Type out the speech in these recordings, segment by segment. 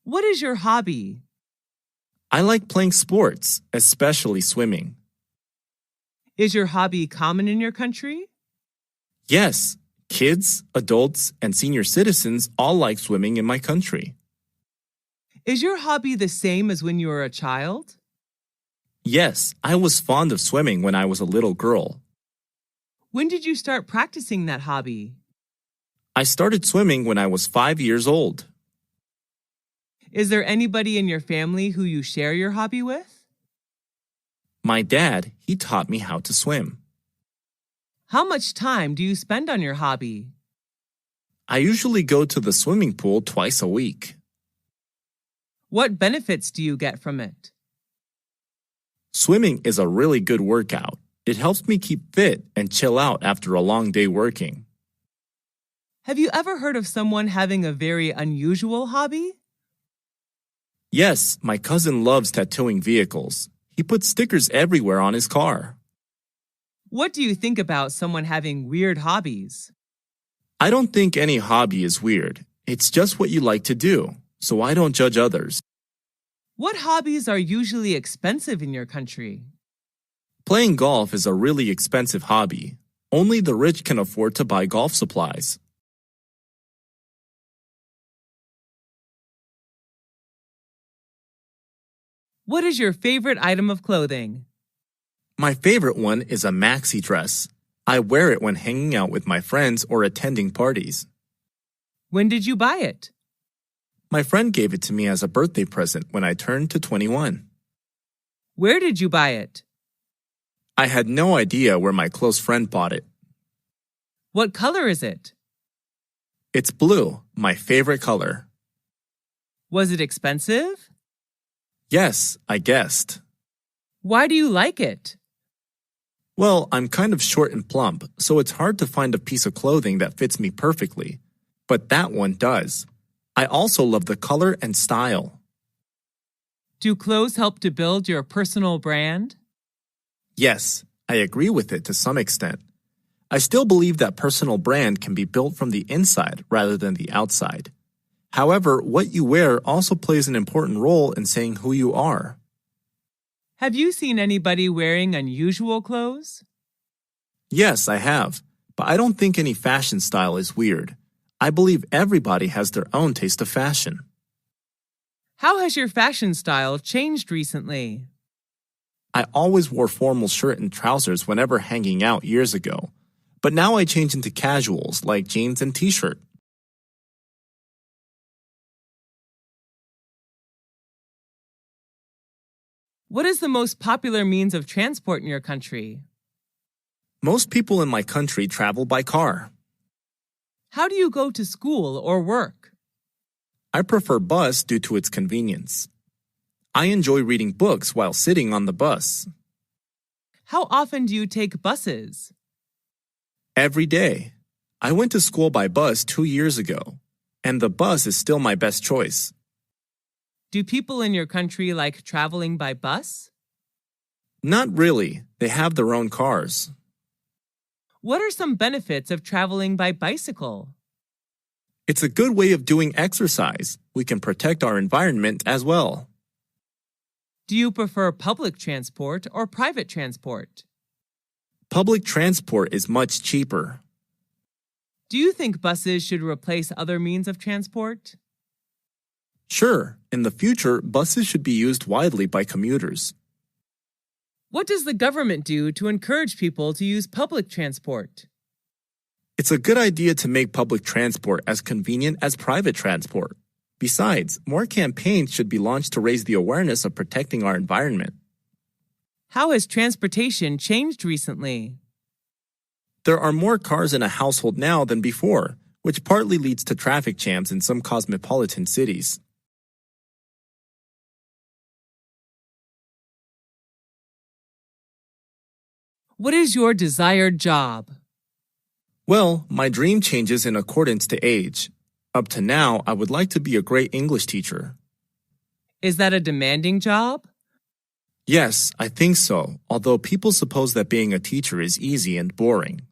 What is your hobby? I like playing sports, especially swimming. Is your hobby common in your country? Yes, kids, adults, and senior citizens all like swimming in my country. Is your hobby the same as when you were a child? Yes, I was fond of swimming when I was a little girl. When did you start practicing that hobby? I started swimming when I was 5 years old. Is there anybody in your family who you share your hobby with? My dad, he taught me how to swim. How much time do you spend on your hobby? I usually go to the swimming pool twice a week. What benefits do you get from it? Swimming is a really good workout. It helps me keep fit and chill out after a long day working. Have you ever heard of someone having a very unusual hobby? Yes, my cousin loves tattooing vehicles. He puts stickers everywhere on his car. What do you think about someone having weird hobbies? I don't think any hobby is weird. It's just what you like to do, so I don't judge others. What hobbies are usually expensive in your country? Playing golf is a really expensive hobby. Only the rich can afford to buy golf supplies. What is your favorite item of clothing? My favorite one is a maxi dress. I wear it when hanging out with my friends or attending parties. When did you buy it? My friend gave it to me as a birthday present when I turned to 21. Where did you buy it? I had no idea where my close friend bought it. What color is it? It's blue, my favorite color. Was it expensive? Yes, I guessed. Why do you like it? Well, I'm kind of short and plump, so it's hard to find a piece of clothing that fits me perfectly. But that one does. I also love the color and style. Do clothes help to build your personal brand? Yes, I agree with it to some extent. I still believe that personal brand can be built from the inside rather than the outside. However, what you wear also plays an important role in saying who you are. Have you seen anybody wearing unusual clothes? Yes, I have, but I don't think any fashion style is weird. I believe everybody has their own taste of fashion. How has your fashion style changed recently? I always wore formal shirt and trousers whenever hanging out years ago, but now I change into casuals like jeans and t-shirt. What is the most popular means of transport in your country? Most people in my country travel by car. How do you go to school or work? I prefer bus due to its convenience. I enjoy reading books while sitting on the bus. How often do you take buses? Every day. I went to school by bus 2 years ago, and the bus is still my best choice. Do people in your country like traveling by bus? Not really. They have their own cars. What are some benefits of traveling by bicycle? It's a good way of doing exercise. We can protect our environment as well. Do you prefer public transport or private transport? Public transport is much cheaper. Do you think buses should replace other means of transport? Sure, in the future, buses should be used widely by commuters. What does the government do to encourage people to use public transport? It's a good idea to make public transport as convenient as private transport. Besides, more campaigns should be launched to raise the awareness of protecting our environment. How has transportation changed recently? There are more cars in a household now than before, which partly leads to traffic jams in some cosmopolitan cities. What is your desired job? Well, my dream changes in accordance to age. Up to now, I would like to be a great English teacher. Is that a demanding job? Yes, I think so, although people suppose that being a teacher is easy and boring.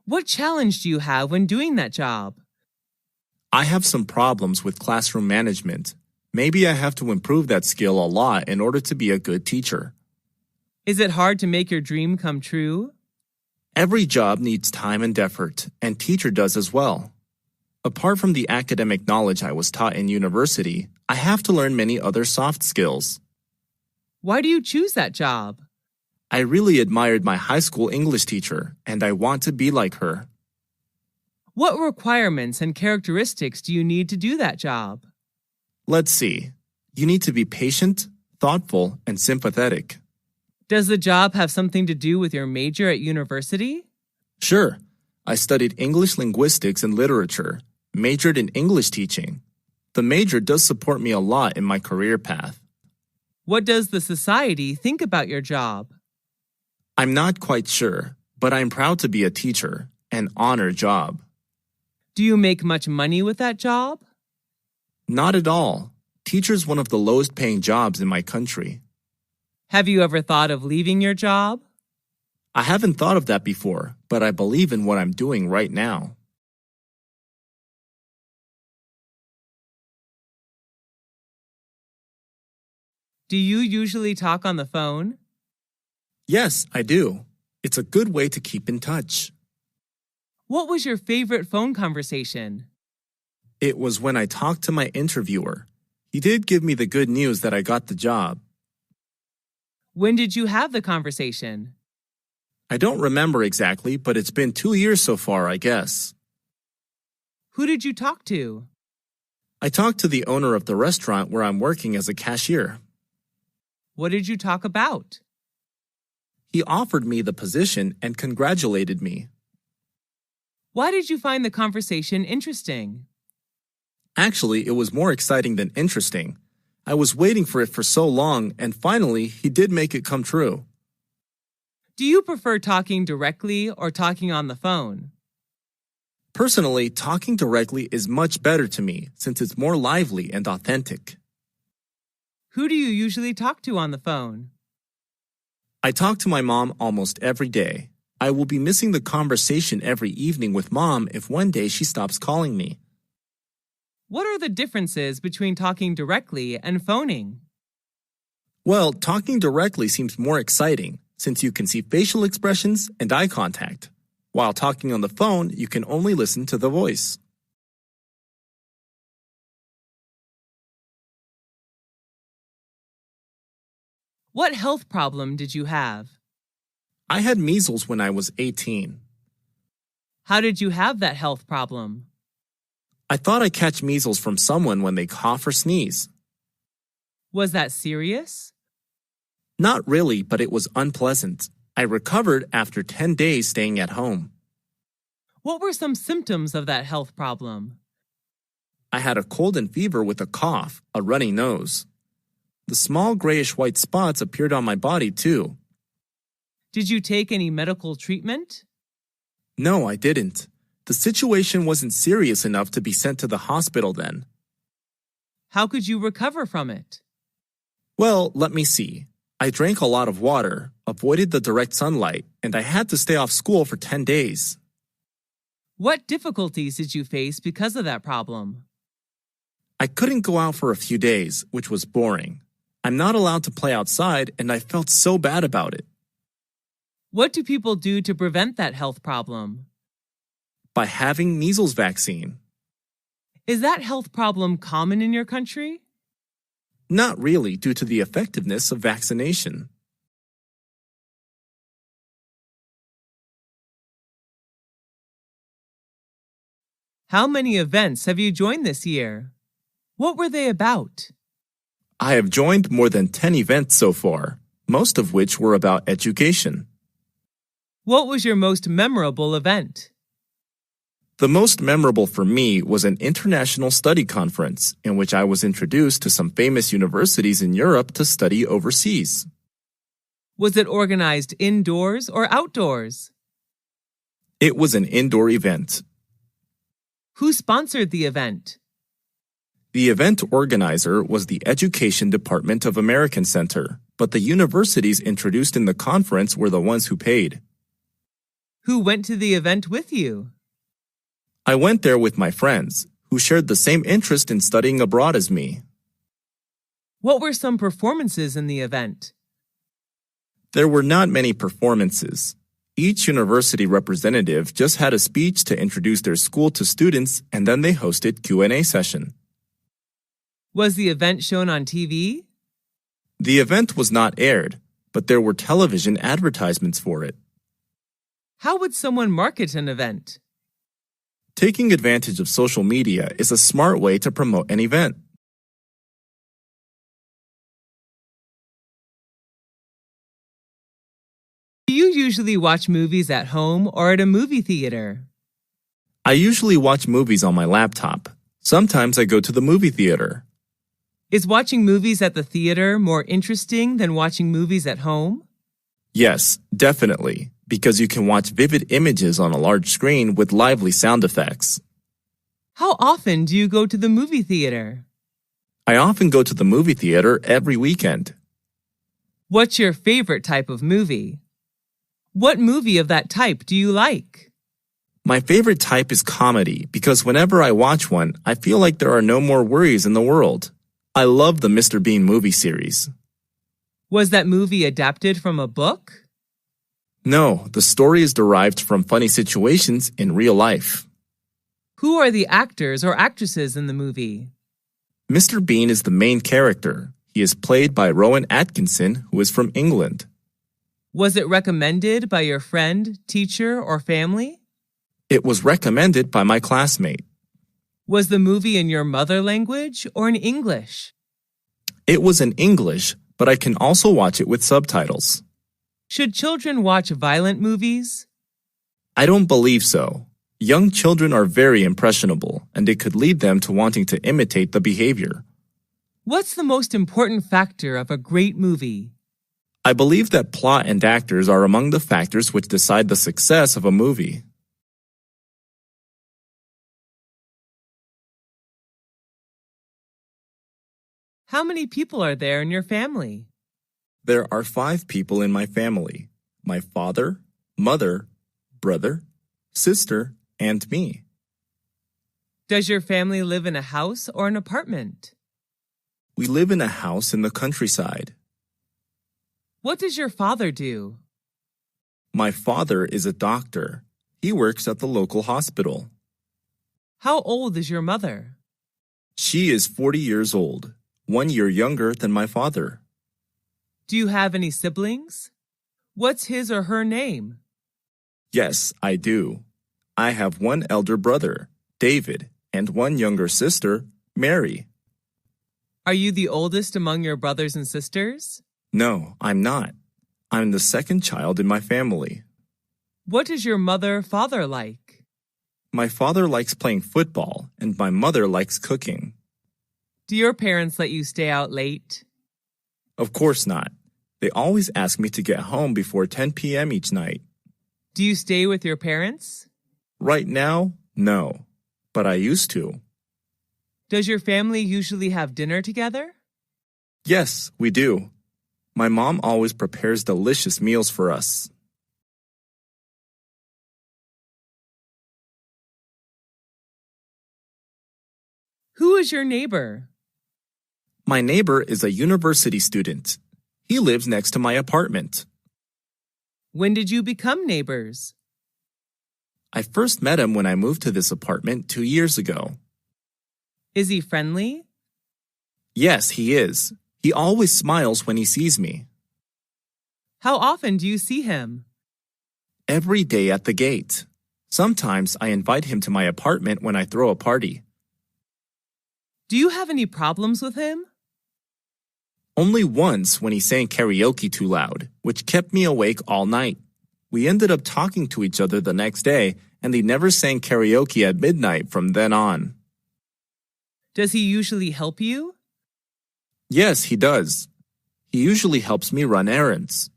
What challenge do you have when doing that job? I have some problems with classroom management. Maybe I have to improve that skill a lot in order to be a good teacher. Is it hard to make your dream come true? Every job needs time and effort, and teacher does as well. Apart from the academic knowledge I was taught in university, I have to learn many other soft skills. Why do you choose that job? I really admired my high school English teacher, and I want to be like her. What requirements and characteristics do you need to do that job? Let's see. You need to be patient, thoughtful, and sympathetic. Does the job have something to do with your major at university? Sure. I studied English linguistics and literature, majored in English teaching. The major does support me a lot in my career path. What does the society think about your job? I'm not quite sure, but I'm proud to be a teacher, an honor job. Do you make much money with that job? Not at all. Teacher's one of the lowest paying jobs in my country. Have you ever thought of leaving your job? I haven't thought of that before, but I believe in what I'm doing right now. Do you usually talk on the phone? Yes, I do. It's a good way to keep in touch. What was your favorite phone conversation? It was when I talked to my interviewer. He did give me the good news that I got the job. When did you have the conversation? I don't remember exactly, but it's been 2 years so far, I guess. Who did you talk to? I talked to the owner of the restaurant where I'm working as a cashier. What did you talk about? He offered me the position and congratulated me. Why did you find the conversation interesting? Actually, it was more exciting than interesting. I was waiting for it for so long, and finally, he did make it come true. Do you prefer talking directly or talking on the phone? Personally, talking directly is much better to me since it's more lively and authentic. Who do you usually talk to on the phone? I talk to my mom almost every day. I will be missing the conversation every evening with Mom if one day she stops calling me. What are the differences between talking directly and phoning? Well, talking directly seems more exciting since you can see facial expressions and eye contact. While talking on the phone, you can only listen to the voice. What health problem did you have? I had measles when I was 18. How did you have that health problem? I thought I catch measles from someone when they cough or sneeze. Was that serious? Not really, but it was unpleasant. I recovered after 10 days staying at home. What were some symptoms of that health problem? I had a cold and fever with a cough, a runny nose. The small grayish-white spots appeared on my body too. Did you take any medical treatment? No, I didn't. The situation wasn't serious enough to be sent to the hospital then. How could you recover from it? Well, let me see. I drank a lot of water, avoided the direct sunlight, and I had to stay off school for 10 days. What difficulties did you face because of that problem? I couldn't go out for a few days, which was boring. I'm not allowed to play outside, and I felt so bad about it. What do people do to prevent that health problem? By having measles vaccine. Is that health problem common in your country? Not really, due to the effectiveness of vaccination. How many events have you joined this year? What were they about? I have joined more than 10 events so far, most of which were about education. What was your most memorable event? The most memorable for me was an international study conference in which I was introduced to some famous universities in Europe to study overseas. Was it organized indoors or outdoors? It was an indoor event. Who sponsored the event? The event organizer was the Education Department of American Center, but the universities introduced in the conference were the ones who paid. Who went to the event with you? I went there with my friends, who shared the same interest in studying abroad as me. What were some performances in the event? There were not many performances. Each university representative just had a speech to introduce their school to students, and then they hosted Q&A session. Was the event shown on TV? The event was not aired, but there were television advertisements for it. How would someone market an event? Taking advantage of social media is a smart way to promote an event. Do you usually watch movies at home or at a movie theater? I usually watch movies on my laptop. Sometimes I go to the movie theater. Is watching movies at the theater more interesting than watching movies at home? Yes, definitely, because you can watch vivid images on a large screen with lively sound effects. How often do you go to the movie theater? I often go to the movie theater every weekend. What's your favorite type of movie? What movie of that type do you like? My favorite type is comedy because whenever I watch one, I feel like there are no more worries in the world. I love the Mr. Bean movie series. Was that movie adapted from a book? No, the story is derived from funny situations in real life. Who are the actors or actresses in the movie? Mr. Bean is the main character. He is played by Rowan Atkinson, who is from England. Was it recommended by your friend, teacher, or family? It was recommended by my classmate. Was the movie in your mother language or in English? It was in English, but I can also watch it with subtitles. Should children watch violent movies? I don't believe so. Young children are very impressionable, and it could lead them to wanting to imitate the behavior. What's the most important factor of a great movie? I believe that plot and actors are among the factors which decide the success of a movie. How many people are there in your family? There are 5 people in my family: my father, mother, brother, sister, and me. Does your family live in a house or an apartment? We live in a house in the countryside. What does your father do? My father is a doctor. He works at the local hospital. How old is your mother? She is 40 years old, 1 year younger than my father. Do you have any siblings? What's his or her name? Yes, I do. I have 1 elder brother, David, and 1 younger sister, Mary. Are you the oldest among your brothers and sisters? No, I'm not. I'm the second child in my family. What is your mother-father like? My father likes playing football, and my mother likes cooking. Do your parents let you stay out late? Of course not. They always ask me to get home before 10 p.m. each night. Do you stay with your parents? Right now, no, but I used to. Does your family usually have dinner together? Yes, we do. My mom always prepares delicious meals for us. Who is your neighbor? My neighbor is a university student. He lives next to my apartment. When did you become neighbors? I first met him when I moved to this apartment 2 years ago. Is he friendly? Yes, he is. He always smiles when he sees me. How often do you see him? Every day at the gate. Sometimes I invite him to my apartment when I throw a party. Do you have any problems with him? Only once when he sang karaoke too loud, which kept me awake all night. We ended up talking to each other the next day, and he never sang karaoke at midnight from then on. Does he usually help you? Yes, he does. He usually helps me run errands.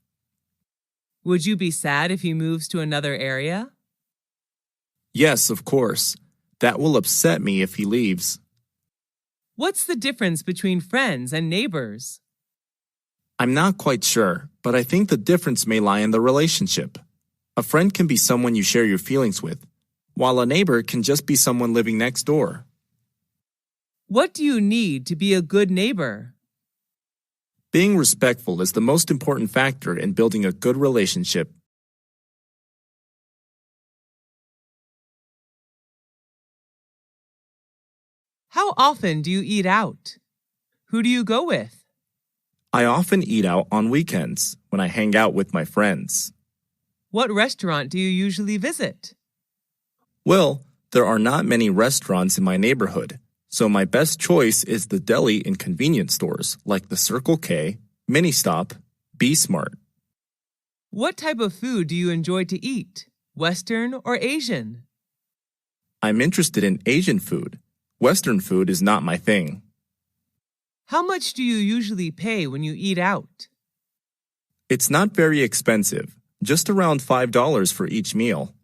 Would you be sad if he moves to another area? Yes, of course. That will upset me if he leaves. What's the difference between friends and neighbors? I'm not quite sure, but I think the difference may lie in the relationship. A friend can be someone you share your feelings with, while a neighbor can just be someone living next door. What do you need to be a good neighbor? Being respectful is the most important factor in building a good relationship. How often do you eat out? Who do you go with? I often eat out on weekends when I hang out with my friends. What restaurant do you usually visit? Well, there are not many restaurants in my neighborhood, so my best choice is the deli and convenience stores like the Circle K, Mini Stop, Be Smart. What type of food do you enjoy to eat, Western or Asian? I'm interested in Asian food. Western food is not my thing. How much do you usually pay when you eat out? It's not very expensive, just around $5 for each meal.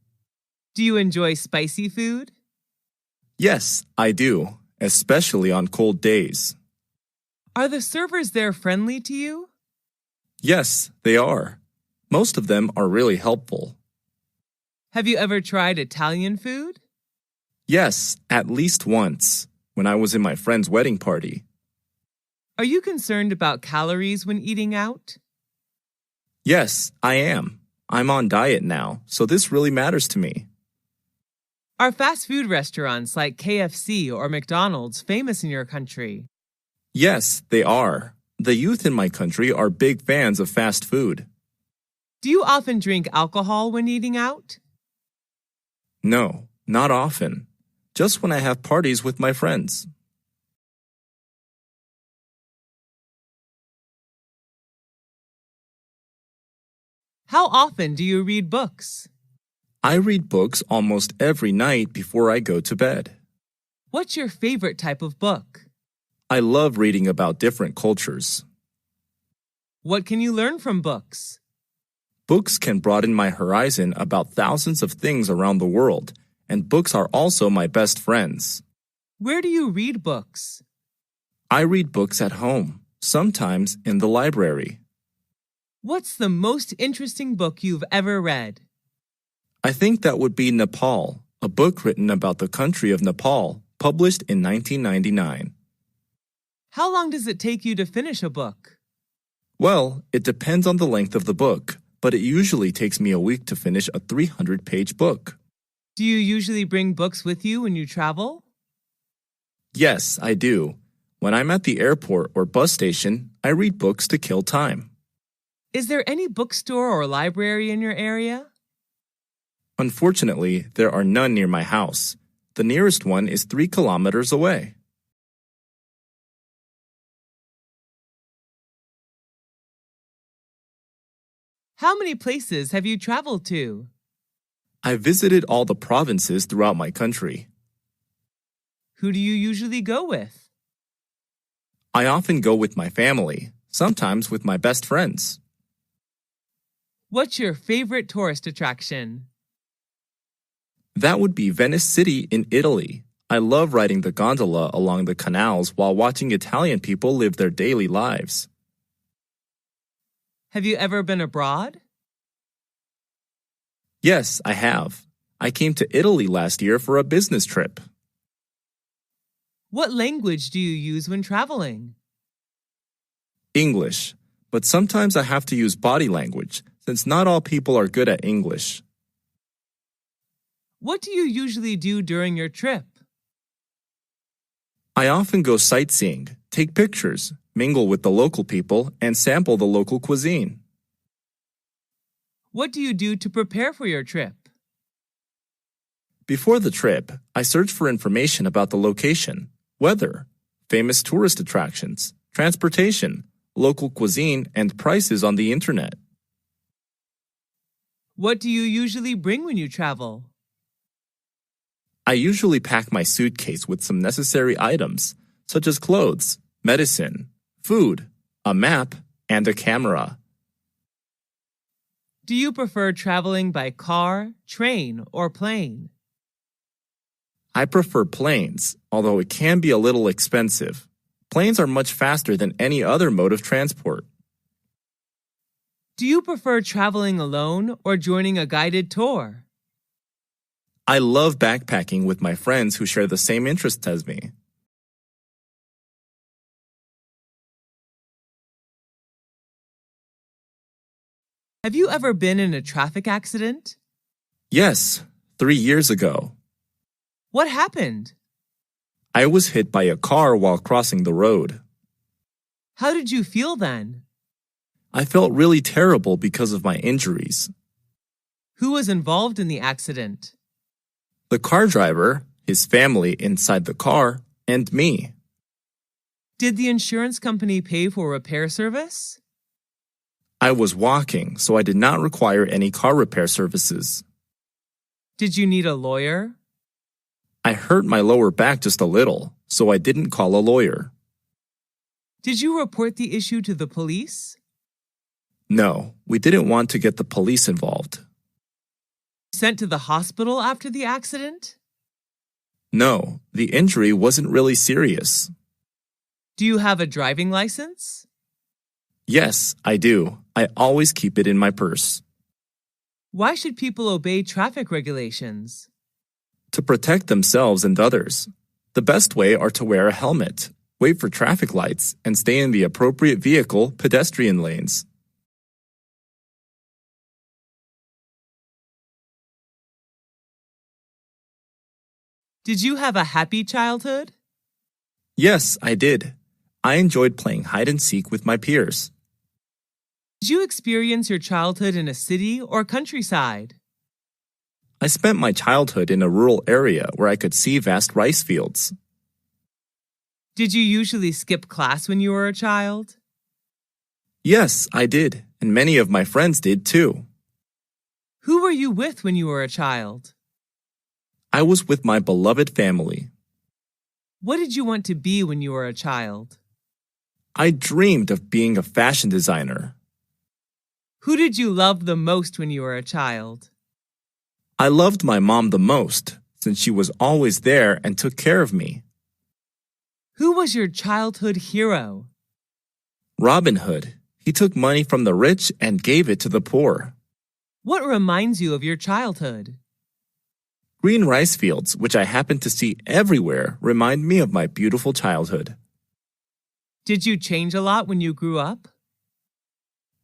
Do you enjoy spicy food? Yes, I do, especially on cold days. Are the servers there friendly to you? Yes, they are. Most of them are really helpful. Have you ever tried Italian food? Yes, at least once, when I was in my friend's wedding party. Are you concerned about calories when eating out? Yes, I am. I'm on diet now, so this really matters to me. Are fast food restaurants like KFC or McDonald's famous in your country? Yes, they are. The youth in my country are big fans of fast food. Do you often drink alcohol when eating out? No, not often. Just when I have parties with my friends. How often do you read books? I read books almost every night before I go to bed. What's your favorite type of book? I love reading about different cultures. What can you learn from books? Books can broaden my horizon about thousands of things around the world, and books are also my best friends. Where do you read books? I read books at home, sometimes in the library. What's the most interesting book you've ever read? I think that would be Nepal, a book written about the country of Nepal, published in 1999. How long does it take you to finish a book? Well, it depends on the length of the book, but it usually takes me a week to finish a 300-page book. Do you usually bring books with you when you travel? Yes, I do. When I'm at the airport or bus station, I read books to kill time. Is there any bookstore or library in your area? Unfortunately, there are none near my house. The nearest one is 3 kilometers away. How many places have you traveled to? I visited all the provinces throughout my country. Who do you usually go with? I often go with my family, sometimes with my best friends. What's your favorite tourist attraction? That would be Venice City in Italy. I love riding the gondola along the canals while watching Italian people live their daily lives. Have you ever been abroad? Yes, I have. I came to Italy last year for a business trip. What language do you use when traveling? English, but sometimes I have to use body language since not all people are good at English. What do you usually do during your trip? I often go sightseeing, take pictures, mingle with the local people, and sample the local cuisine. What do you do to prepare for your trip? Before the trip, I search for information about the location, weather, famous tourist attractions, transportation, local cuisine, and prices on the internet. What do you usually bring when you travel? I usually pack my suitcase with some necessary items, such as clothes, medicine, food, a map, and a camera. Do you prefer traveling by car, train, or plane? I prefer planes, although it can be a little expensive. Planes are much faster than any other mode of transport. Do you prefer traveling alone or joining a guided tour? I love backpacking with my friends who share the same interests as me. Have you ever been in a traffic accident? Yes, 3 years ago. What happened? I was hit by a car while crossing the road. How did you feel then? I felt really terrible because of my injuries. Who was involved in the accident? The car driver, his family inside the car, and me. Did the insurance company pay for repair service? I was walking, so I did not require any car repair services. Did you need a lawyer? I hurt my lower back just a little, so I didn't call a lawyer. Did you report the issue to the police? No, we didn't want to get the police involved. Sent to the hospital after the accident? No, the injury wasn't really serious. Do you have a driving license? Yes, I do. I always keep it in my purse. Why should people obey traffic regulations? To protect themselves and others. The best way are to wear a helmet, wait for traffic lights, and stay in the appropriate vehicle pedestrian lanes. Did you have a happy childhood? Yes, I did. I enjoyed playing hide and seek with my peers. Did you experience your childhood in a city or countryside? I spent my childhood in a rural area where I could see vast rice fields. Did you usually skip class when you were a child? Yes, I did, and many of my friends did too. Who were you with when you were a child? I was with my beloved family. What did you want to be when you were a child? I dreamed of being a fashion designer. Who did you love the most when you were a child? I loved my mom the most, since she was always there and took care of me. Who was your childhood hero? Robin Hood. He took money from the rich and gave it to the poor. What reminds you of your childhood? Green rice fields, which I happen to see everywhere, remind me of my beautiful childhood. Did you change a lot when you grew up?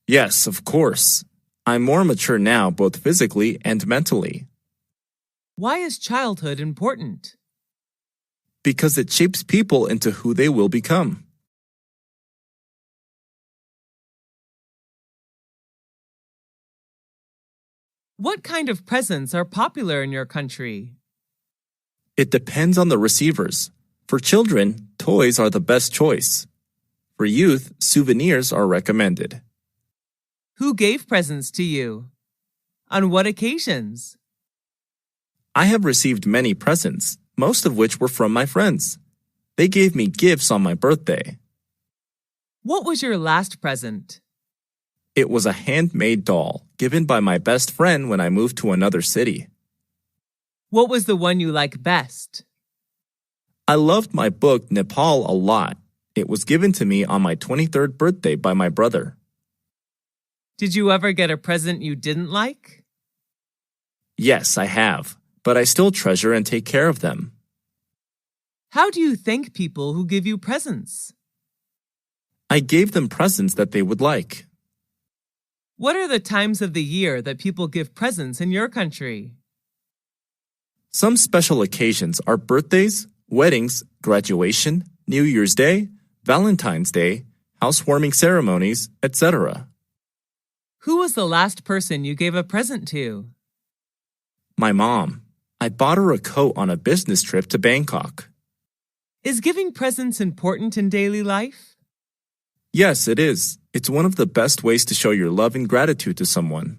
Yes, of course. I'm more mature now, both physically and mentally. Why is childhood important? Because it shapes people into who they will become. What kind of presents are popular in your country? It depends on the receivers. For children, toys are the best choice. For youth, souvenirs are recommended. Who gave presents to you? On what occasions? I have received many presents, most of which were from my friends. They gave me gifts on my birthday. What was your last present? It was a handmade doll given by my best friend when I moved to another city. What was the one you like best? I loved my book Nepal a lot. It was given to me on my 23rd birthday by my brother. Did you ever get a present you didn't like? Yes, I have, but I still treasure and take care of them. How do you thank people who give you presents? I gave them presents that they would like. What are the times of the year that people give presents in your country? Some special occasions are birthdays, weddings, graduation, New Year's Day, Valentine's Day, housewarming ceremonies, etc. Who was the last person you gave a present to? My mom. I bought her a coat on a business trip to Bangkok. Is giving presents important in daily life? Yes, it is. It's one of the best ways to show your love and gratitude to someone.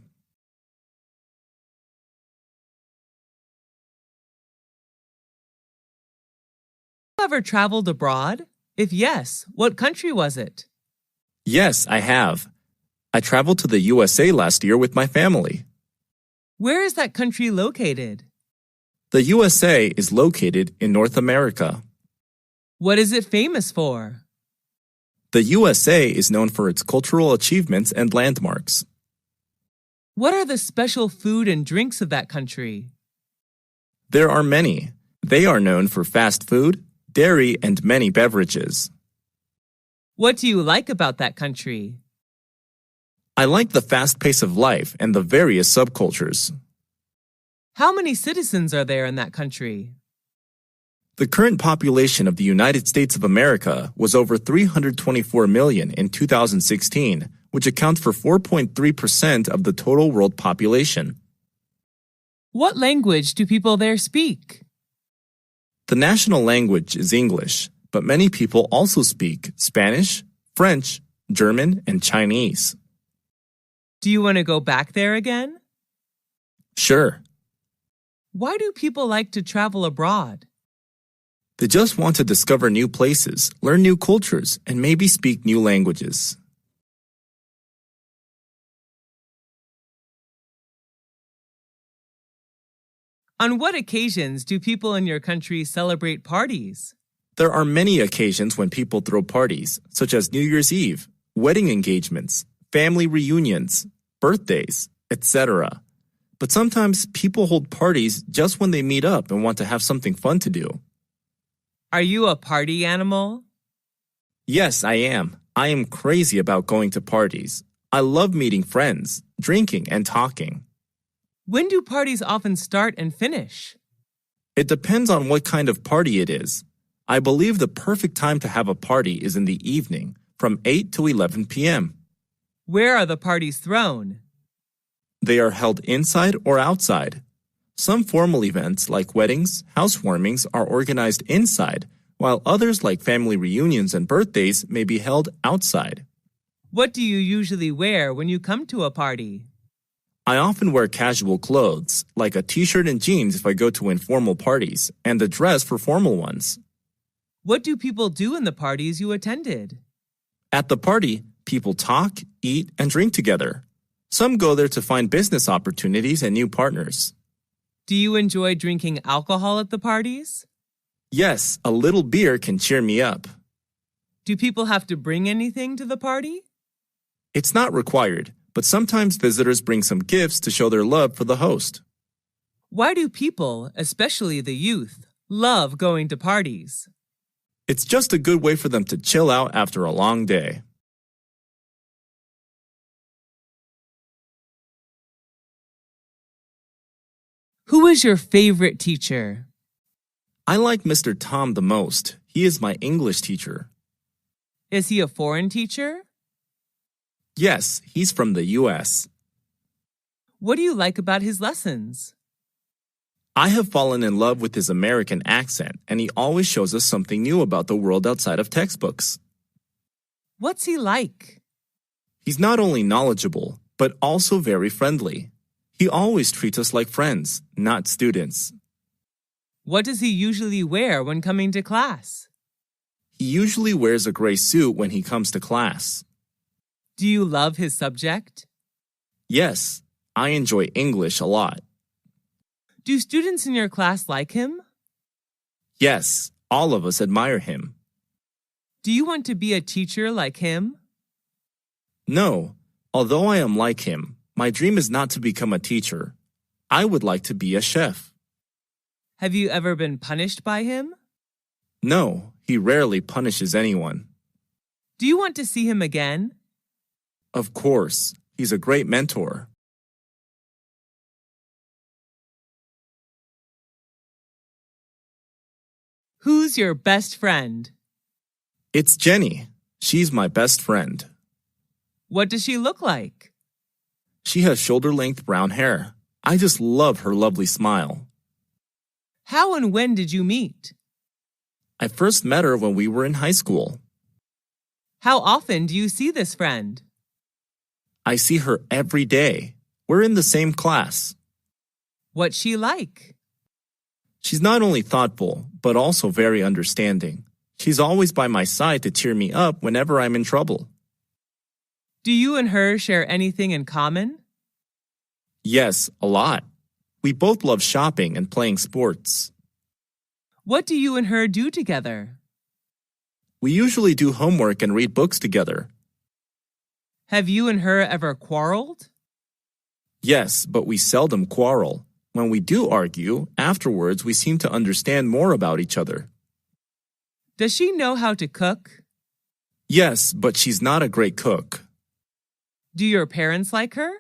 Have you ever traveled abroad? If yes, what country was it? Yes, I have. I traveled to the USA last year with my family. Where is that country located? The USA is located in North America. What is it famous for? The USA is known for its cultural achievements and landmarks. What are the special food and drinks of that country? There are many. They are known for fast food, dairy, and many beverages. What do you like about that country? I like the fast pace of life and the various subcultures. How many citizens are there in that country? The current population of the United States of America was over 324 million in 2016, which accounts for 4.3% of the total world population. What language do people there speak? The national language is English, but many people also speak Spanish, French, German, and Chinese. Do you want to go back there again? Sure. Why do people like to travel abroad? They just want to discover new places, learn new cultures, and maybe speak new languages. On what occasions do people in your country celebrate parties? There are many occasions when people throw parties, such as New Year's Eve, wedding engagements, family reunions, birthdays, etc. But sometimes people hold parties just when they meet up and want to have something fun to do. Are you a party animal? Yes, I am. I am crazy about going to parties. I love meeting friends, drinking, and talking. When do parties often start and finish? It depends on what kind of party it is. I believe the perfect time to have a party is in the evening, from 8 to 11 p.m. Where are the parties thrown? They are held inside or outside. Some formal events like weddings, housewarmings are organized inside, while others like family reunions and birthdays may be held outside. What do you usually wear when you come to a party? I often wear casual clothes, like a t-shirt and jeans if I go to informal parties, and a dress for formal ones. What do people do in the parties you attended? At the party, people talk, eat, and drink together. Some go there to find business opportunities and new partners. Do you enjoy drinking alcohol at the parties? Yes, a little beer can cheer me up. Do people have to bring anything to the party? It's not required, but sometimes visitors bring some gifts to show their love for the host. Why do people, especially the youth, love going to parties? It's just a good way for them to chill out after a long day. Who is your favorite teacher? I like Mr. Tom the most. He is my English teacher. Is he a foreign teacher? Yes, he's from the U.S. What do you like about his lessons? I have fallen in love with his American accent, and he always shows us something new about the world outside of textbooks. What's he like? He's not only knowledgeable, but also very friendly. He always treats us like friends, not students. What does he usually wear when coming to class? He usually wears a gray suit when he comes to class. Do you love his subject? Yes, I enjoy English a lot. Do students in your class like him? Yes, all of us admire him. Do you want to be a teacher like him? No, although I am like him, my dream is not to become a teacher. I would like to be a chef. Have you ever been punished by him? No, he rarely punishes anyone. Do you want to see him again? Of course, he's a great mentor. Who's your best friend? It's Jenny. She's my best friend. What does she look like? She has shoulder-length brown hair. I just love her lovely smile. How and when did you meet? I first met her when we were in high school. How often do you see this friend? I see her every day. We're in the same class. What's she like? She's not only thoughtful, but also very understanding. She's always by my side to cheer me up whenever I'm in trouble. Do you and her share anything in common? Yes, a lot. We both love shopping and playing sports. What do you and her do together? We usually do homework and read books together. Have you and her ever quarreled? Yes, but we seldom quarrel. When we do argue, afterwards we seem to understand more about each other. Does she know how to cook? Yes, but she's not a great cook. Do your parents like her?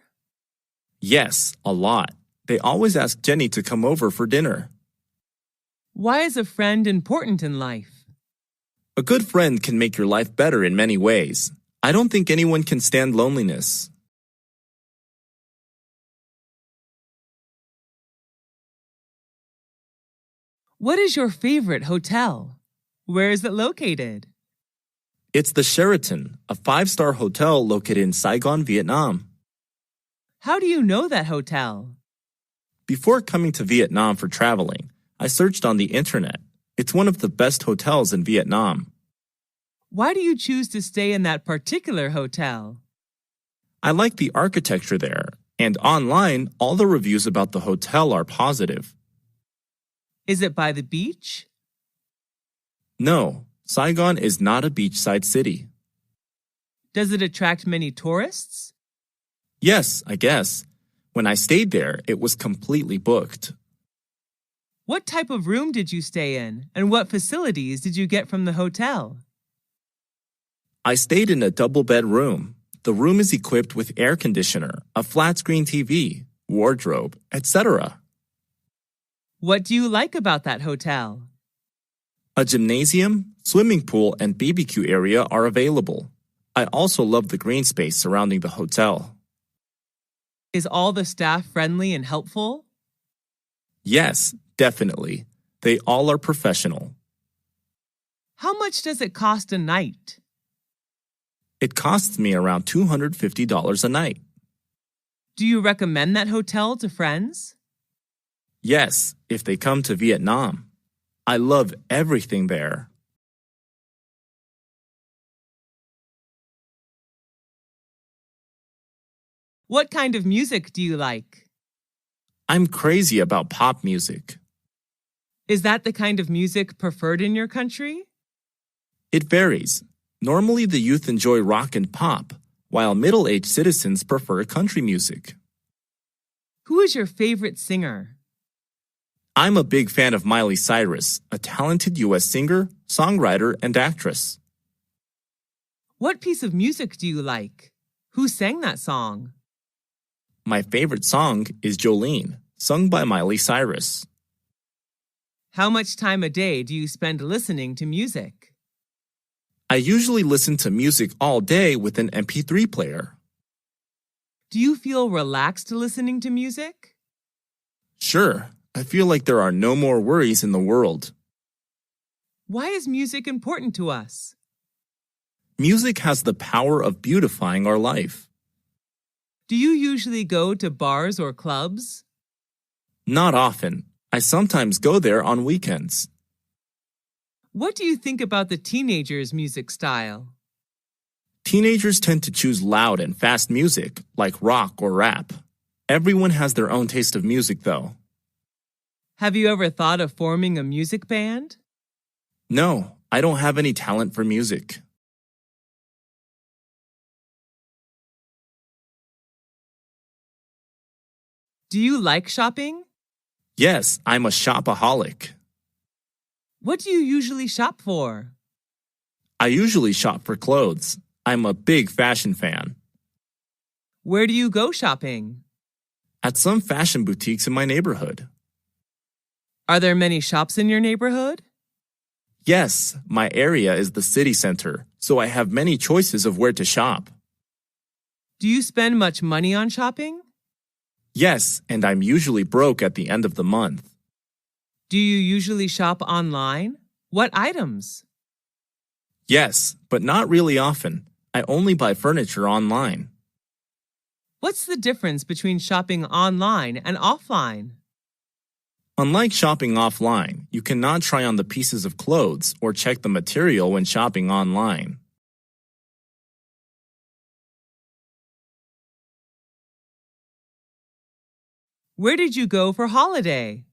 Yes, a lot. They always ask Jenny to come over for dinner. Why is a friend important in life? A good friend can make your life better in many ways. I don't think anyone can stand loneliness. What is your favorite hotel? Where is it located? It's the Sheraton, a 5-star hotel located in Saigon, Vietnam. How do you know that hotel? Before coming to Vietnam for traveling, I searched on the internet. It's one of the best hotels in Vietnam. Why do you choose to stay in that particular hotel? I like the architecture there, and online, all the reviews about the hotel are positive. Is it by the beach? No, Saigon is not a beachside city. Does it attract many tourists? Yes, I guess. When I stayed there, it was completely booked. What type of room did you stay in, and what facilities did you get from the hotel? I stayed in a double-bed room. The room is equipped with air conditioner, a flat-screen TV, wardrobe, etc. What do you like about that hotel? A gymnasium, swimming pool, and BBQ area are available. I also love the green space surrounding the hotel. Is all the staff friendly and helpful? Yes, definitely. They all are professional. How much does it cost a night? It costs me around $250 a night. Do you recommend that hotel to friends? Yes, if they come to Vietnam. I love everything there. What kind of music do you like? I'm crazy about pop music. Is that the kind of music preferred in your country? It varies. Normally, the youth enjoy rock and pop, while middle-aged citizens prefer country music. Who is your favorite singer? I'm a big fan of Miley Cyrus, a talented U.S. singer, songwriter, and actress. What piece of music do you like? Who sang that song? My favorite song is Jolene, sung by Miley Cyrus. How much time a day do you spend listening to music? I usually listen to music all day with an MP3 player. Do you feel relaxed listening to music? Sure, I feel like there are no more worries in the world. Why is music important to us? Music has the power of beautifying our life. Do you usually go to bars or clubs? Not often. I sometimes go there on weekends. What do you think about the teenagers' music style? Teenagers tend to choose loud and fast music, like rock or rap. Everyone has their own taste of music, though. Have you ever thought of forming a music band? No, I don't have any talent for music. Do you like shopping? Yes, I'm a shopaholic. What do you usually shop for? I usually shop for clothes. I'm a big fashion fan. Where do you go shopping? At some fashion boutiques in my neighborhood. Are there many shops in your neighborhood? Yes, my area is the city center, so I have many choices of where to shop. Do you spend much money on shopping? Yes, and I'm usually broke at the end of the month. Do you usually shop online? What items? Yes, but not really often. I only buy furniture online. What's the difference between shopping online and offline? Unlike shopping offline, you cannot try on the pieces of clothes or check the material when shopping online. Where did you go for holiday?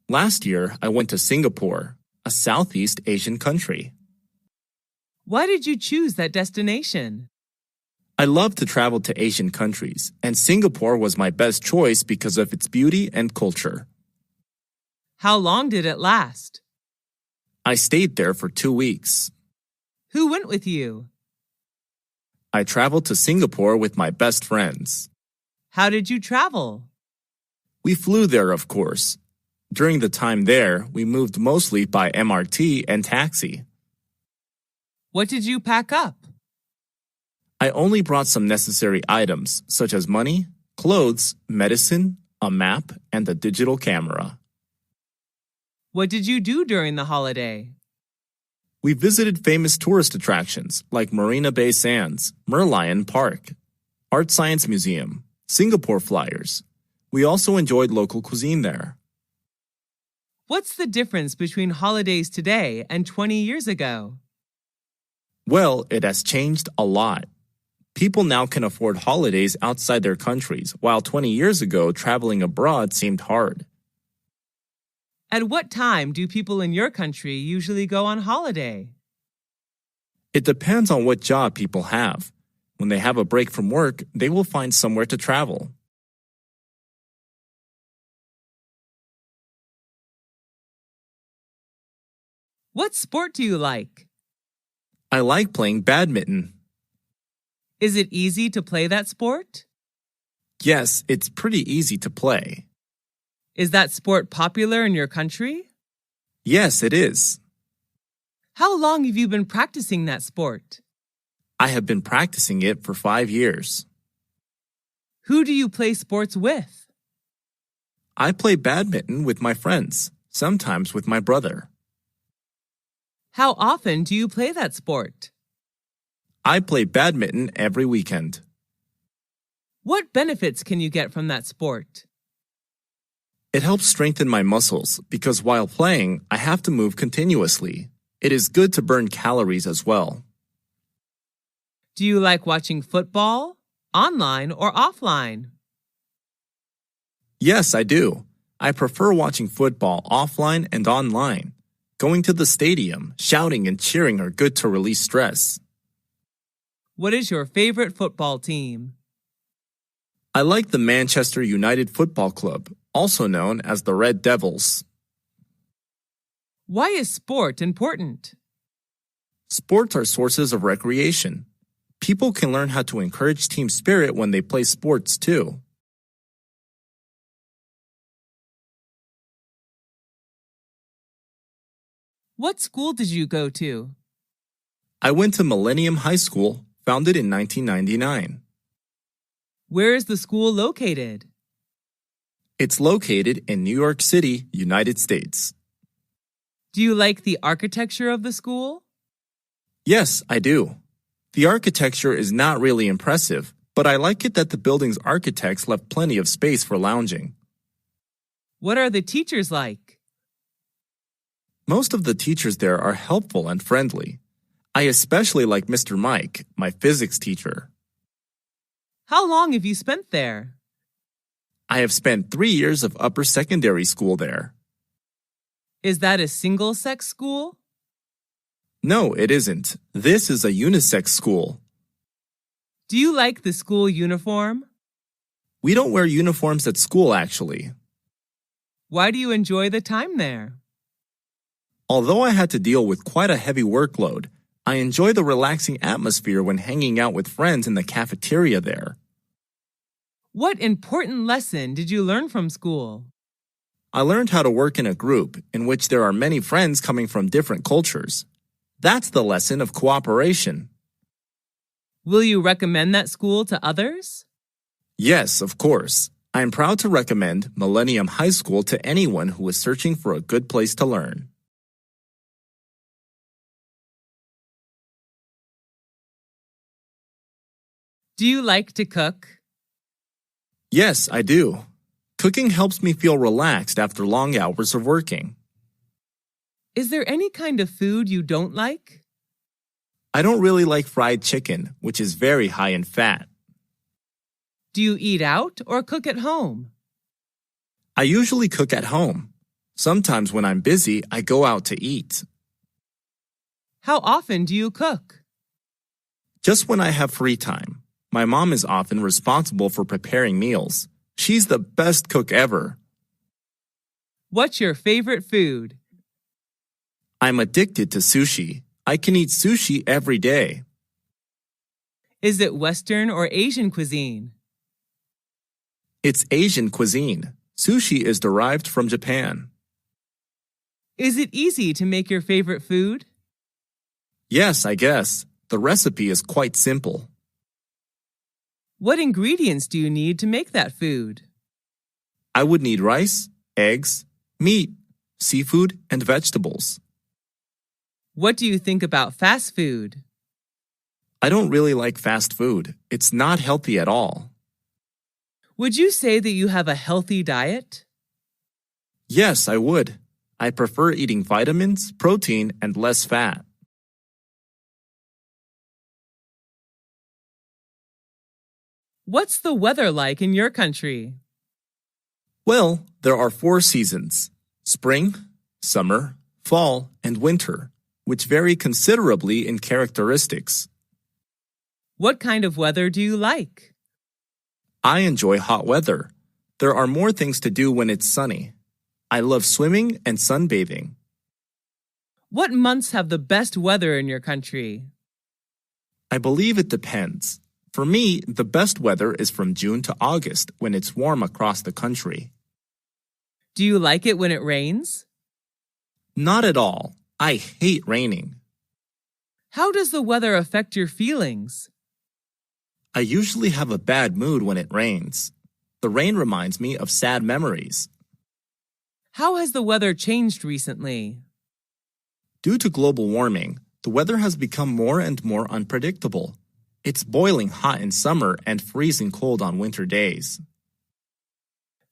Last year, I went to Singapore, a Southeast Asian country. Why did you choose that destination? I love to travel to Asian countries, and Singapore was my best choice because of its beauty and culture. How long did it last? I stayed there for 2 weeks. Who went with you? I traveled to Singapore with my best friends. How did you travel? We flew there, of course. During the time there, we moved mostly by MRT and taxi. What did you pack up? I only brought some necessary items, such as money, clothes, medicine, a map, and a digital camera. What did you do during the holiday? We visited famous tourist attractions like Marina Bay Sands, Merlion Park, Art Science Museum, Singapore Flyers. We also enjoyed local cuisine there. What's the difference between holidays today and 20 years ago? Well, it has changed a lot. People now can afford holidays outside their countries, while 20 years ago, traveling abroad seemed hard. At what time do people in your country usually go on holiday? It depends on what job people have. When they have a break from work, they will find somewhere to travel. What sport do you like? I like playing badminton. Is it easy to play that sport? Yes, it's pretty easy to play. Is that sport popular in your country? Yes, it is. How long have you been practicing that sport? I have been practicing it for 5 years. Who do you play sports with? I play badminton with my friends, sometimes with my brother. How often do you play that sport? I play badminton every weekend. What benefits can you get from that sport? It helps strengthen my muscles because while playing, I have to move continuously. It is good to burn calories as well. Do you like watching football, online or offline? Yes, I do. I prefer watching football offline and online. Going to the stadium, shouting and cheering are good to release stress. What is your favorite football team? I like the Manchester United Football Club, also known as the Red Devils. Why is sport important? Sports are sources of recreation. People can learn how to encourage team spirit when they play sports too. What school did you go to? I went to Millennium High School, founded in 1999. Where is the school located? It's located in New York City, United States. Do you like the architecture of the school? Yes, I do. The architecture is not really impressive, but I like it that the building's architects left plenty of space for lounging. What are the teachers like? Most of the teachers there are helpful and friendly. I especially like Mr. Mike, my physics teacher. How long have you spent there? I have spent 3 years of upper secondary school there. Is that a single-sex school? No, it isn't. This is a unisex school. Do you like the school uniform? We don't wear uniforms at school, actually. Why do you enjoy the time there? Although I had to deal with quite a heavy workload, I enjoy the relaxing atmosphere when hanging out with friends in the cafeteria there. What important lesson did you learn from school? I learned how to work in a group in which there are many friends coming from different cultures. That's the lesson of cooperation. Will you recommend that school to others? Yes, of course. I am proud to recommend Millennium High School to anyone who is searching for a good place to learn. Do you like to cook? Yes, I do. Cooking helps me feel relaxed after long hours of working. Is there any kind of food you don't like? I don't really like fried chicken, which is very high in fat. Do you eat out or cook at home? I usually cook at home. Sometimes when I'm busy, I go out to eat. How often do you cook? Just when I have free time. My mom is often responsible for preparing meals. She's the best cook ever. What's your favorite food? I'm addicted to sushi. I can eat sushi every day. Is it Western or Asian cuisine? It's Asian cuisine. Sushi is derived from Japan. Is it easy to make your favorite food? Yes, I guess. The recipe is quite simple. What ingredients do you need to make that food? I would need rice, eggs, meat, seafood, and vegetables. What do you think about fast food? I don't really like fast food. It's not healthy at all. Would you say that you have a healthy diet? Yes, I would. I prefer eating vitamins, protein, and less fat. What's the weather like in your country? Well, there are 4 seasons: spring, summer, fall, and winter, which vary considerably in characteristics. What kind of weather do you like? I enjoy hot weather. There are more things to do when it's sunny. I love swimming and sunbathing. What months have the best weather in your country? I believe it depends. For me, the best weather is from June to August when it's warm across the country. Do you like it when it rains? Not at all. I hate raining. How does the weather affect your feelings? I usually have a bad mood when it rains. The rain reminds me of sad memories. How has the weather changed recently? Due to global warming, the weather has become more and more unpredictable. It's boiling hot in summer and freezing cold on winter days.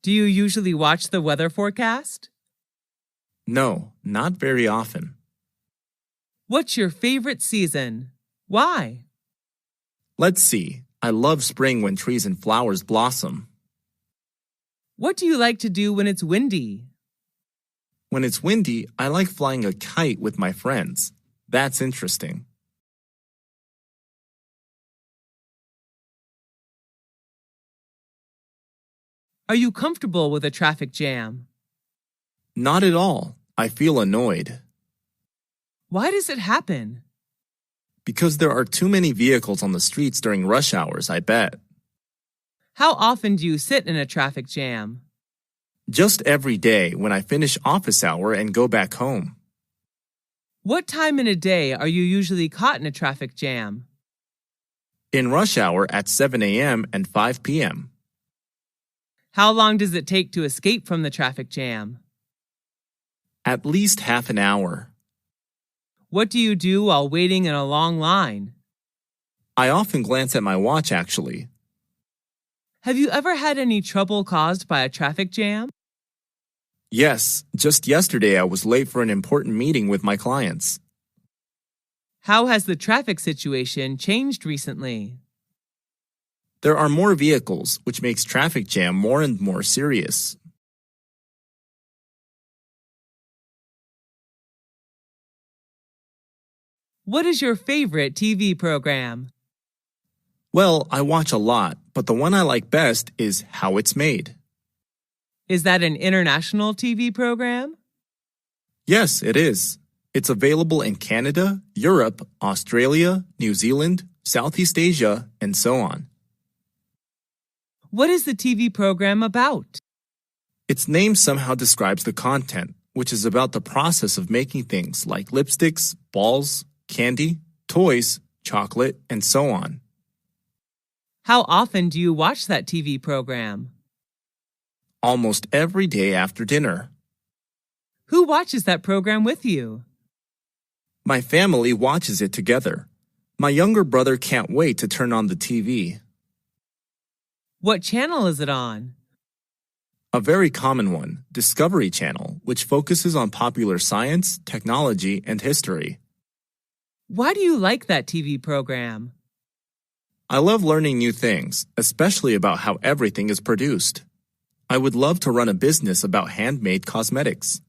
Do you usually watch the weather forecast? No, not very often. What's your favorite season? Why? Let's see. I love spring when trees and flowers blossom. What do you like to do when it's windy? When it's windy, I like flying a kite with my friends. That's interesting. Are you comfortable with a traffic jam? Not at all. I feel annoyed. Why does it happen? Because there are too many vehicles on the streets during rush hours, I bet. How often do you sit in a traffic jam? Just every day when I finish office hour and go back home. What time in a day are you usually caught in a traffic jam? In rush hour at 7 a.m. and 5 p.m. How long does it take to escape from the traffic jam? At least half an hour. What do you do while waiting in a long line? I often glance at my watch, actually. Have you ever had any trouble caused by a traffic jam? Yes, just yesterday I was late for an important meeting with my clients. How has the traffic situation changed recently? There are more vehicles, which makes traffic jam more and more serious. What is your favorite TV program? Well, I watch a lot, but the one I like best is How It's Made. Is that an international TV program? Yes, it is. It's available in Canada, Europe, Australia, New Zealand, Southeast Asia, and so on. What is the TV program about? Its name somehow describes the content, which is about the process of making things like lipsticks, balls, candy, toys, chocolate, and so on. How often do you watch that TV program? Almost every day after dinner. Who watches that program with you? My family watches it together. My younger brother can't wait to turn on the TV. What channel is it on? A very common one, Discovery Channel, which focuses on popular science, technology, and history. Why do you like that TV program? I love learning new things, especially about how everything is produced. I would love to run a business about handmade cosmetics.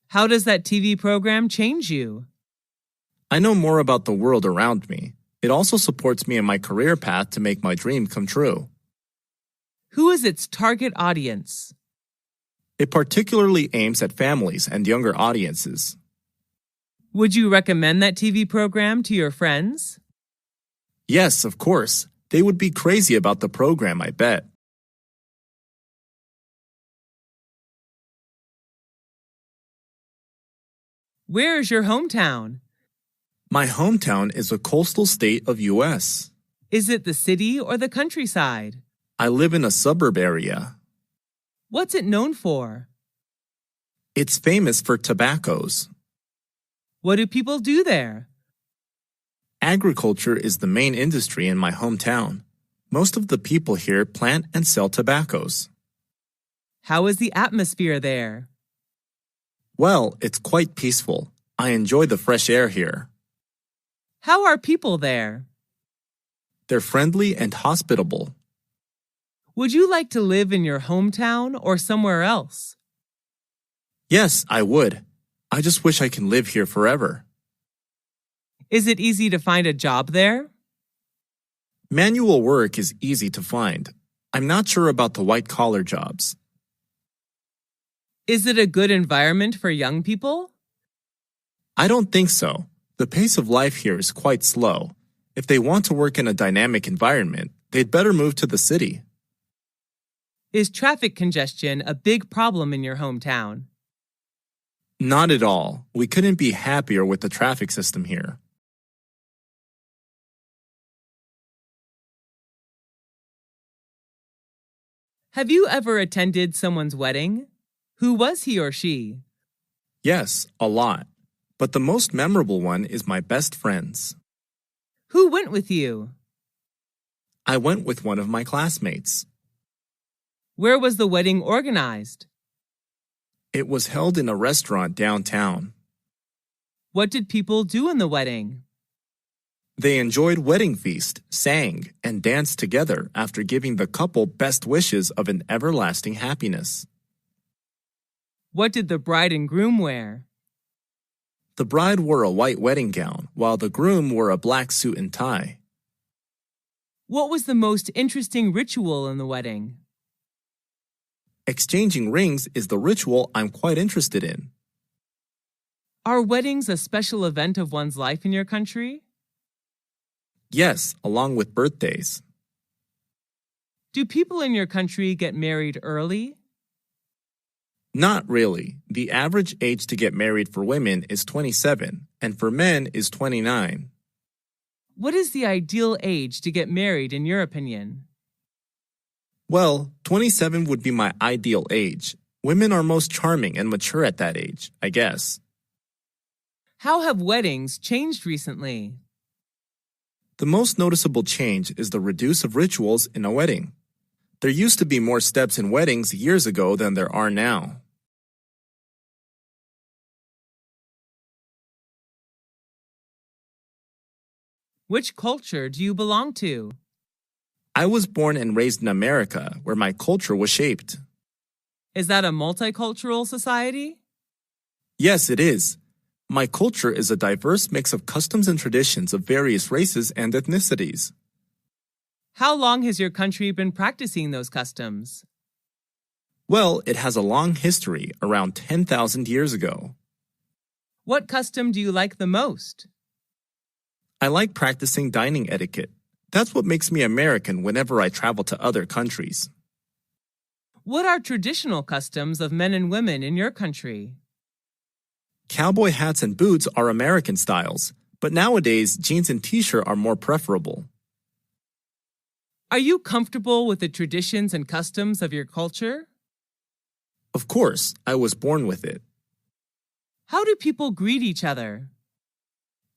How does that TV program change you? I know more about the world around me. It also supports me in my career path to make my dream come true. Who is its target audience? It particularly aims at families and younger audiences. Would you recommend that TV program to your friends? Yes, of course. They would be crazy about the program, I bet. Where is your hometown? My hometown is a coastal state of U.S. Is it the city or the countryside? I live in a suburb area. What's it known for? It's famous for tobaccos. What do people do there? Agriculture is the main industry in my hometown. Most of the people here plant and sell tobaccos. How is the atmosphere there? Well, it's quite peaceful. I enjoy the fresh air here. How are people there? They're friendly and hospitable. Would you like to live in your hometown or somewhere else? Yes, I would. I just wish I can live here forever. Is it easy to find a job there? Manual work is easy to find. I'm not sure about the white-collar jobs. Is it a good environment for young people? I don't think so. The pace of life here is quite slow. If they want to work in a dynamic environment, they'd better move to the city. Is traffic congestion a big problem in your hometown? Not at all. We couldn't be happier with the traffic system here. Have you ever attended someone's wedding? Who was he or she? Yes, a lot. But the most memorable one is my best friend's. Who went with you? I went with one of my classmates. Where was the wedding organized? It was held in a restaurant downtown. What did people do in the wedding? They enjoyed wedding feast, sang, and danced together after giving the couple best wishes of an everlasting happiness. What did the bride and groom wear? The bride wore a white wedding gown, while the groom wore a black suit and tie. What was the most interesting ritual in the wedding? Exchanging rings is the ritual I'm quite interested in. Are weddings a special event of one's life in your country? Yes, along with birthdays. Do people in your country get married early? Not really. The average age to get married for women is 27, and for men is 29. What is the ideal age to get married in your opinion? Well, 27 would be my ideal age. Women are most charming and mature at that age, I guess. How have weddings changed recently? The most noticeable change is the reduce of rituals in a wedding. There used to be more steps in weddings years ago than there are now. Which culture do you belong to? I was born and raised in America, where my culture was shaped. Is that a multicultural society? Yes, it is. My culture is a diverse mix of customs and traditions of various races and ethnicities. How long has your country been practicing those customs? Well, it has a long history, around 10,000 years ago. What custom do you like the most? I like practicing dining etiquette. That's what makes me American whenever I travel to other countries. What are traditional customs of men and women in your country? Cowboy hats and boots are American styles, but nowadays jeans and t-shirt are more preferable. Are you comfortable with the traditions and customs of your culture? Of course, I was born with it. How do people greet each other?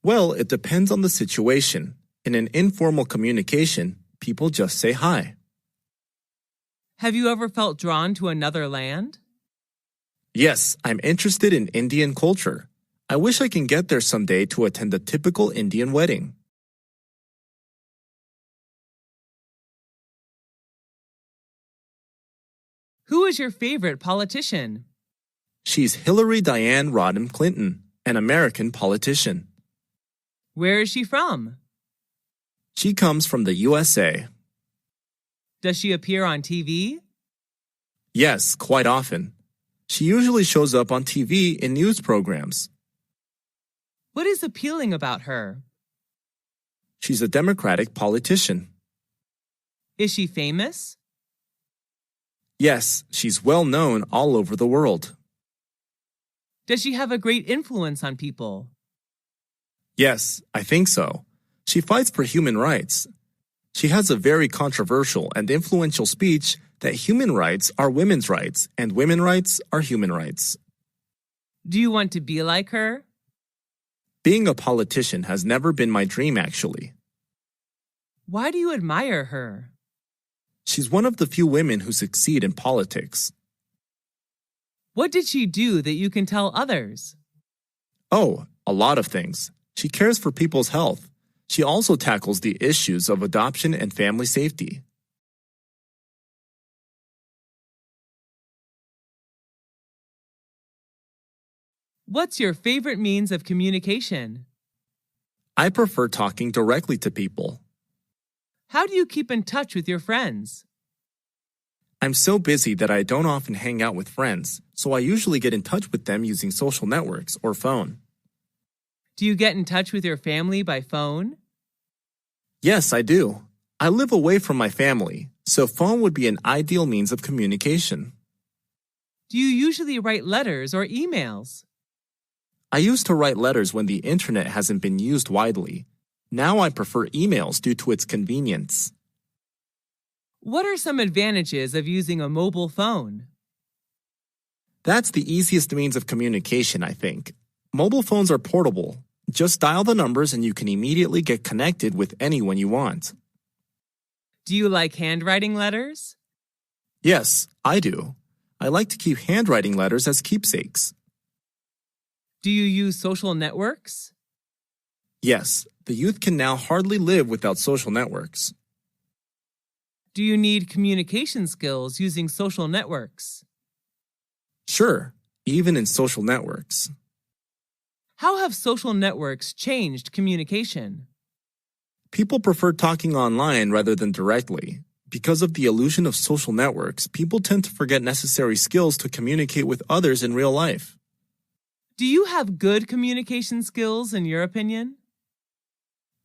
Well, it depends on the situation. In an informal communication, people just say hi. Have you ever felt drawn to another land? Yes, I'm interested in Indian culture. I wish I can get there someday to attend a typical Indian wedding. Who is your favorite politician? She's Hillary Diane Rodham Clinton, an American politician. Where is she from? She comes from the USA. Does she appear on TV? Yes, quite often. She usually shows up on TV in news programs. What is appealing about her? She's a Democratic politician. Is she famous? Yes, she's well known all over the world. Does she have a great influence on people? Yes, I think so. She fights for human rights. She has a very controversial and influential speech that human rights are women's rights and women's rights are human rights. Do you want to be like her? Being a politician has never been my dream, actually. Why do you admire her? She's one of the few women who succeed in politics. What did she do that you can tell others? Oh, a lot of things. She cares for people's health. She also tackles the issues of adoption and family safety. What's your favorite means of communication? I prefer talking directly to people. How do you keep in touch with your friends? I'm so busy that I don't often hang out with friends, so I usually get in touch with them using social networks or phone. Do you get in touch with your family by phone? Yes, I do. I live away from my family, so phone would be an ideal means of communication. Do you usually write letters or emails? I used to write letters when the internet hasn't been used widely. Now I prefer emails due to its convenience. What are some advantages of using a mobile phone? That's the easiest means of communication, I think. Mobile phones are portable. Just dial the numbers and you can immediately get connected with anyone you want. Do you like handwriting letters? Yes, I do. I like to keep handwriting letters as keepsakes. Do you use social networks? Yes, the youth can now hardly live without social networks. Do you need communication skills using social networks? Sure, even in social networks. How have social networks changed communication? People prefer talking online rather than directly. Because of the illusion of social networks, people tend to forget necessary skills to communicate with others in real life. Do you have good communication skills in your opinion?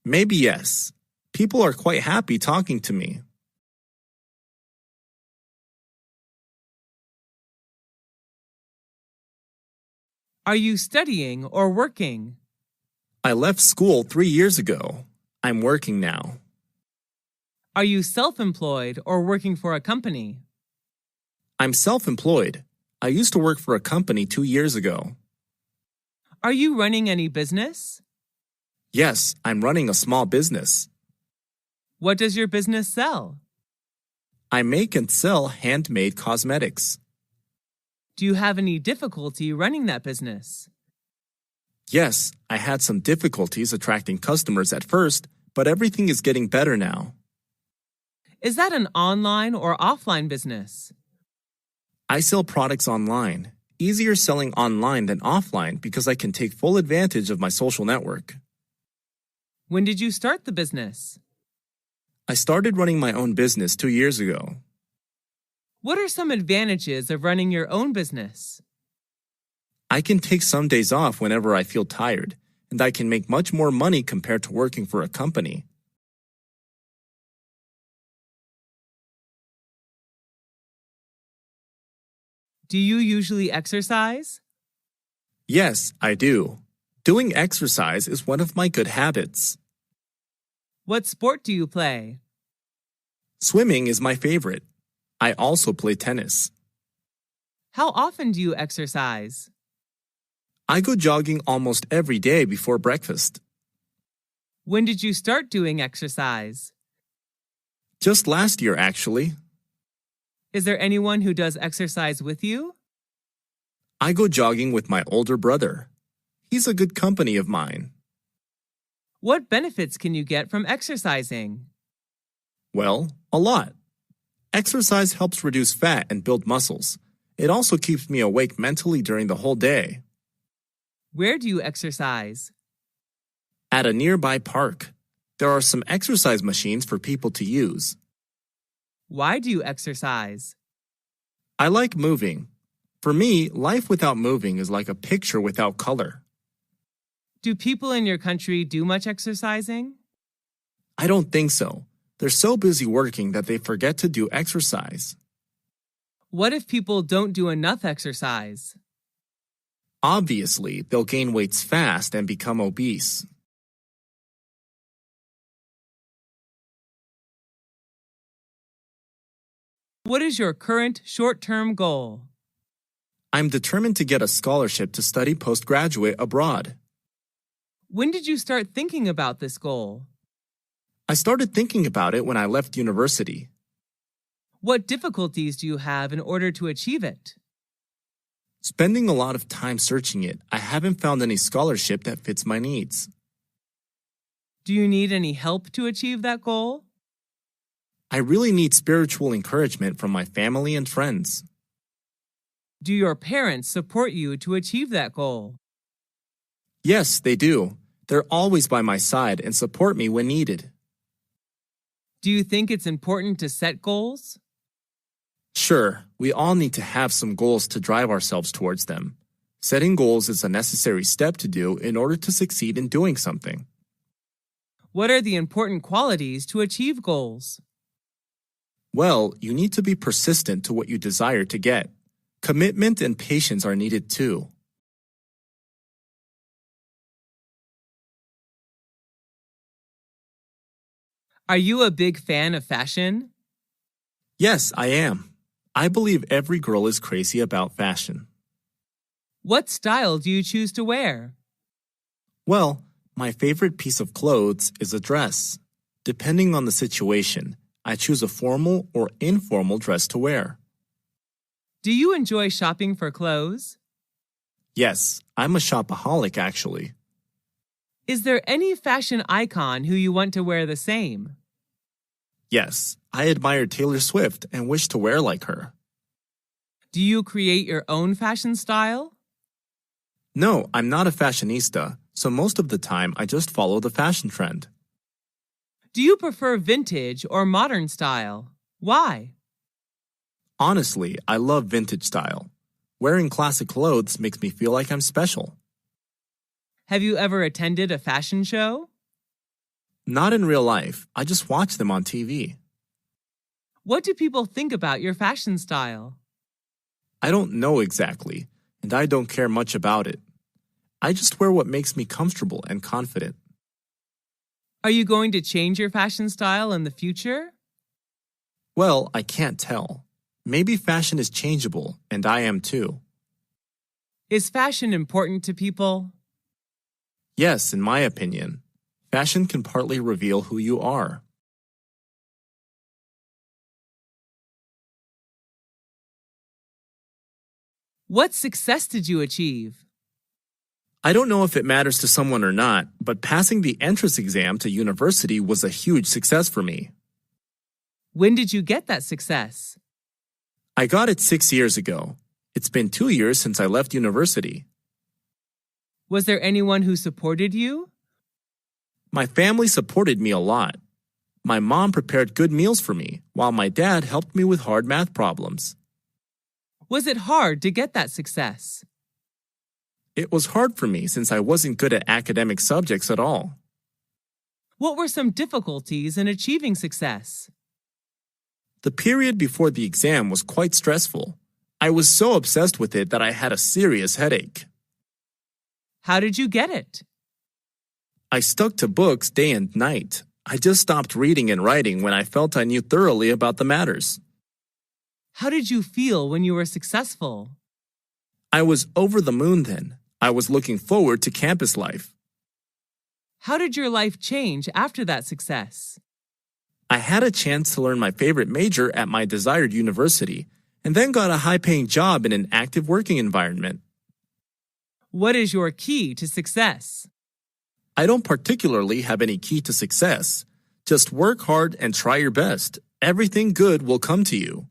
Maybe yes. People are quite happy talking to me. Are you studying or working? I left school 3 years ago. I'm working now. Are you self-employed or working for a company? I'm self-employed. I used to work for a company 2 years ago. Are you running any business? Yes, I'm running a small business. What does your business sell? I make and sell handmade cosmetics. Do you have any difficulty running that business? Yes, I had some difficulties attracting customers at first, but everything is getting better now. Is that an online or offline business? I sell products online. Easier selling online than offline because I can take full advantage of my social network. When did you start the business? I started running my own business 2 years ago. What are some advantages of running your own business? I can take some days off whenever I feel tired, and I can make much more money compared to working for a company. Do you usually exercise? Yes, I do. Doing exercise is one of my good habits. What sport do you play? Swimming is my favorite. I also play tennis. How often do you exercise? I go jogging almost every day before breakfast. When did you start doing exercise? Just last year, actually. Is there anyone who does exercise with you? I go jogging with my older brother. He's a good company of mine. What benefits can you get from exercising? Well, a lot. Exercise helps reduce fat and build muscles. It also keeps me awake mentally during the whole day. Where do you exercise? At a nearby park. There are some exercise machines for people to use. Why do you exercise? I like moving. For me, life without moving is like a picture without color. Do people in your country do much exercising? I don't think so. They're so busy working that they forget to do exercise. What if people don't do enough exercise? Obviously, they'll gain weights fast and become obese. What is your current short-term goal? I'm determined to get a scholarship to study postgraduate abroad. When did you start thinking about this goal? I started thinking about it when I left university. What difficulties do you have in order to achieve it? Spending a lot of time searching it, I haven't found any scholarship that fits my needs. Do you need any help to achieve that goal? I really need spiritual encouragement from my family and friends. Do your parents support you to achieve that goal? Yes, they do. They're always by my side and support me when needed. Do you think it's important to set goals? Sure, we all need to have some goals to drive ourselves towards them. Setting goals is a necessary step to do in order to succeed in doing something. What are the important qualities to achieve goals? Well, you need to be persistent to what you desire to get. Commitment and patience are needed too. Are you a big fan of fashion? Yes, I am. I believe every girl is crazy about fashion. What style do you choose to wear? Well, my favorite piece of clothes is a dress. Depending on the situation, I choose a formal or informal dress to wear. Do you enjoy shopping for clothes? Yes, I'm a shopaholic actually. Is there any fashion icon who you want to wear the same? Yes, I admire Taylor Swift and wish to wear like her. Do you create your own fashion style? No, I'm not a fashionista, so most of the time I just follow the fashion trend. Do you prefer vintage or modern style? Why? Honestly, I love vintage style. Wearing classic clothes makes me feel like I'm special. Have you ever attended a fashion show? Not in real life, I just watch them on TV. What do people think about your fashion style? I don't know exactly, and I don't care much about it. I just wear what makes me comfortable and confident. Are you going to change your fashion style in the future? Well, I can't tell. Maybe fashion is changeable, and I am too. Is fashion important to people? Yes, in my opinion. Fashion can partly reveal who you are. What success did you achieve? I don't know if it matters to someone or not, but passing the entrance exam to university was a huge success for me. When did you get that success? I got it 6 years ago. It's been 2 years since I left university. Was there anyone who supported you? My family supported me a lot. My mom prepared good meals for me, while my dad helped me with hard math problems. Was it hard to get that success? It was hard for me since I wasn't good at academic subjects at all. What were some difficulties in achieving success? The period before the exam was quite stressful. I was so obsessed with it that I had a serious headache. How did you get it? I stuck to books day and night. I just stopped reading and writing when I felt I knew thoroughly about the matters. How did you feel when you were successful? I was over the moon then. I was looking forward to campus life. How did your life change after that success? I had a chance to learn my favorite major at my desired university, and then got a high-paying job in an active working environment. What is your key to success? I don't particularly have any key to success. Just work hard and try your best. Everything good will come to you.